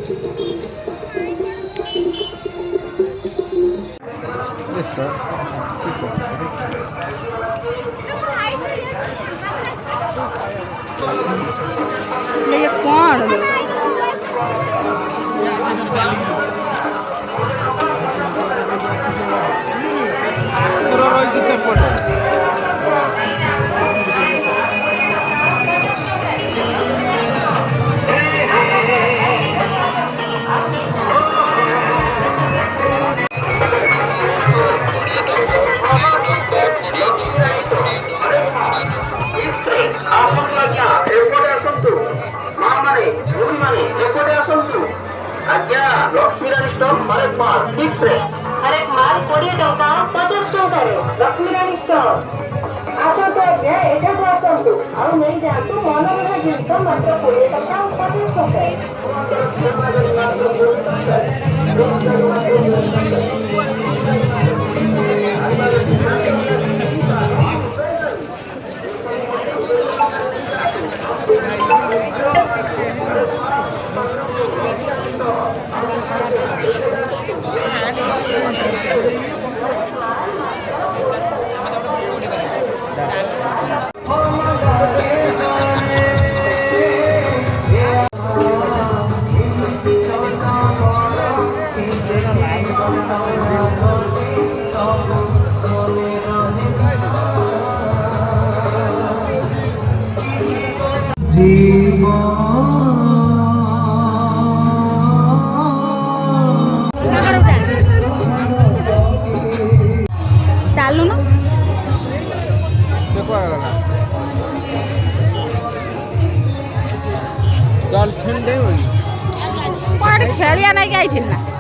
ये कौन রয়েছে সেপটে ଆସନ୍ତୁ ଆଜ୍ଞା ଏପଟେ ଆସନ୍ତୁ ମା ମାନେ ଭଉଣୀ ମାନେ ଏପଟେ ଆସନ୍ତୁ ଆଜ୍ଞା ଲକ୍ଷ୍ମୀରାଣୀ ଷ୍ଟୋର ହରେକ ମାଲ ଫିକ୍ସ ରେ ହରେକ ମାଲ 20 ଟଙ୍କା 50 ଟଙ୍କାରେ ଲକ୍ଷ୍ମୀରାଣୀ ଷ୍ଟୋର ଆସନ୍ତୁ ଆଜ୍ଞା ଏଠାକୁ ଆସନ୍ତୁ ଆଉ ନେଇଯାଆନ୍ତୁ ମନୋରମ ଜିନିଷ ମାତ୍ର 20 ଟଙ୍କା ଆଉ 50 ଟଙ୍କାରେ ଚାଲୁନ ଡଲଫିନ ଡେ କୁଆଡେ ଖେଳିଆ ନାଇକି ଆଇଥିଲି ନା